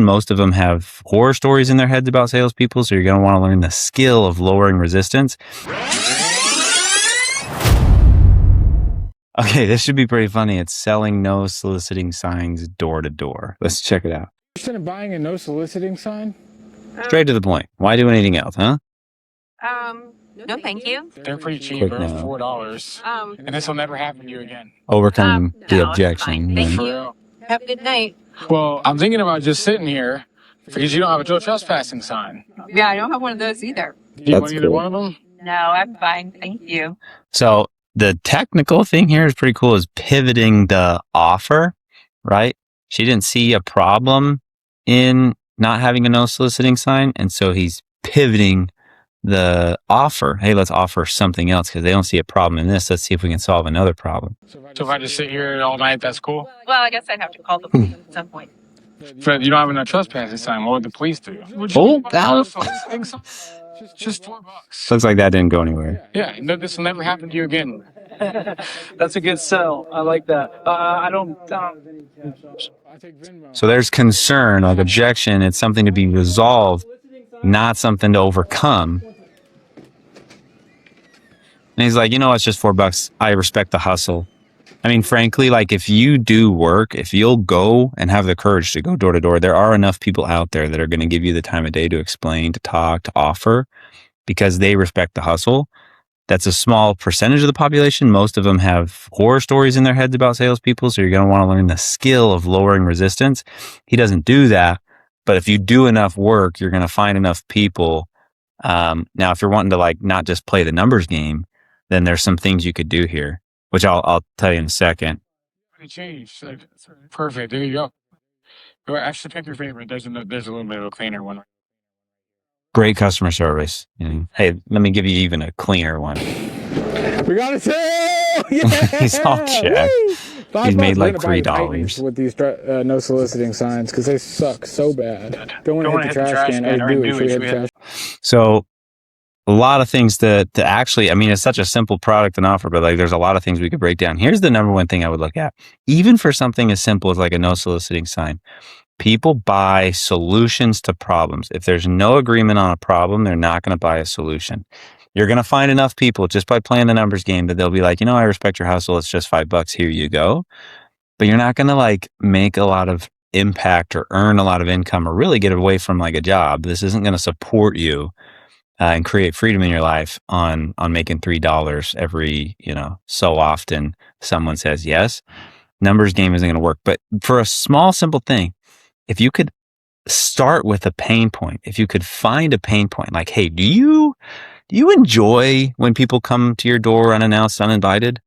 Most of them have horror stories in their heads about salespeople, so you're going to want to learn the skill of lowering resistance. Okay, this should be pretty funny. It's selling no soliciting signs door to door. Let's check it out. Interested in buying a no soliciting sign? Straight to the point. Why do anything else, huh? No, thank you. They're pretty cheap. Quick They're no. $4. And this will never happen to you again. Overcome the no, it's objection. fine. Thank right? you. Have a good night. Well, I'm thinking about just sitting here because you don't have a no trespassing sign. Yeah, I don't have one of those either. Do you want That's either cool. one of them? No, I'm fine. Thank you. So the technical thing here is pretty cool, is pivoting the offer, right? She didn't see a problem in not having a no soliciting sign. And so he's pivoting the offer. Hey, let's offer something else because they don't see a problem in this. Let's see if we can solve another problem. So if I just sit here all night, that's cool? Well, I guess I'd have to call the police at some point. But you don't have a no trespassing sign. What would the police do? Oh, Just $4. Looks like that didn't go anywhere. Yeah, no, this will never happen to you again. That's a good sell. I like that. I don't. So there's concern, like objection. It's something to be resolved, not something to overcome. And he's like, it's just $4. I respect the hustle. I mean, frankly, like if you do work, if you'll go and have the courage to go door to door, there are enough people out there that are going to give you the time of day to explain, to talk, to offer, because they respect the hustle. That's a small percentage of the population. Most of them have horror stories in their heads about salespeople. So you're going to want to learn the skill of lowering resistance. He doesn't do that. But if you do enough work, you're going to find enough people. Now, if you're wanting to like not just play the numbers game, then there's some things you could do here, which I'll tell you in a second. Changed. Perfect. There you go. Actually, pick your favorite. There's a little bit of a cleaner one. Great customer service. Hey, let me give you even a cleaner one. We got a sale! Yeah! He's all checked. He's made like $3 with these no soliciting signs because they suck so bad. Don't want to hit the trash can. Or do it. So a lot of things to actually, I mean, it's such a simple product and offer, but like there's a lot of things we could break down. Here's the number one thing I would look at, even for something as simple as like a no soliciting sign. People buy solutions to problems. If there's no agreement on a problem, they're not going to buy a solution. You're going to find enough people just by playing the numbers game that they'll be like, I respect your hustle. It's just $5. Here you go. But you're not going to like make a lot of impact or earn a lot of income or really get away from like a job. This isn't going to support you and create freedom in your life on making $3 every, so often someone says yes. Numbers game isn't going to work. But for a small, simple thing, if you could start with a pain point, if you could find a pain point, like, hey, do you enjoy when people come to your door unannounced, uninvited?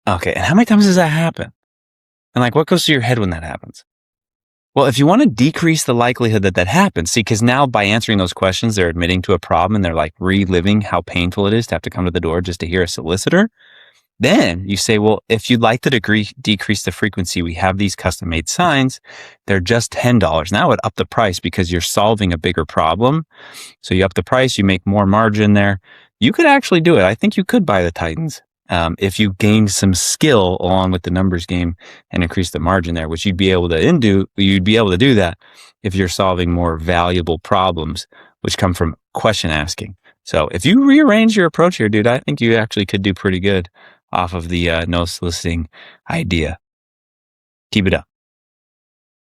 Okay. And how many times does that happen? And like, what goes through your head when that happens? Well, if you want to decrease the likelihood that happens, see, because now by answering those questions, they're admitting to a problem and they're like reliving how painful it is to have to come to the door just to hear a solicitor. Then you say, well, if you'd like to decrease the frequency, we have these custom made signs. They're just $10. Now I would up the price because you're solving a bigger problem. So you up the price, you make more margin there. You could actually do it. I think you could buy the Titans if you gained some skill along with the numbers game and increase the margin there, which you'd be able to do. You'd be able to do that if you're solving more valuable problems, which come from question asking. So if you rearrange your approach here, dude, I think you actually could do pretty good off of the no soliciting idea. Keep it up.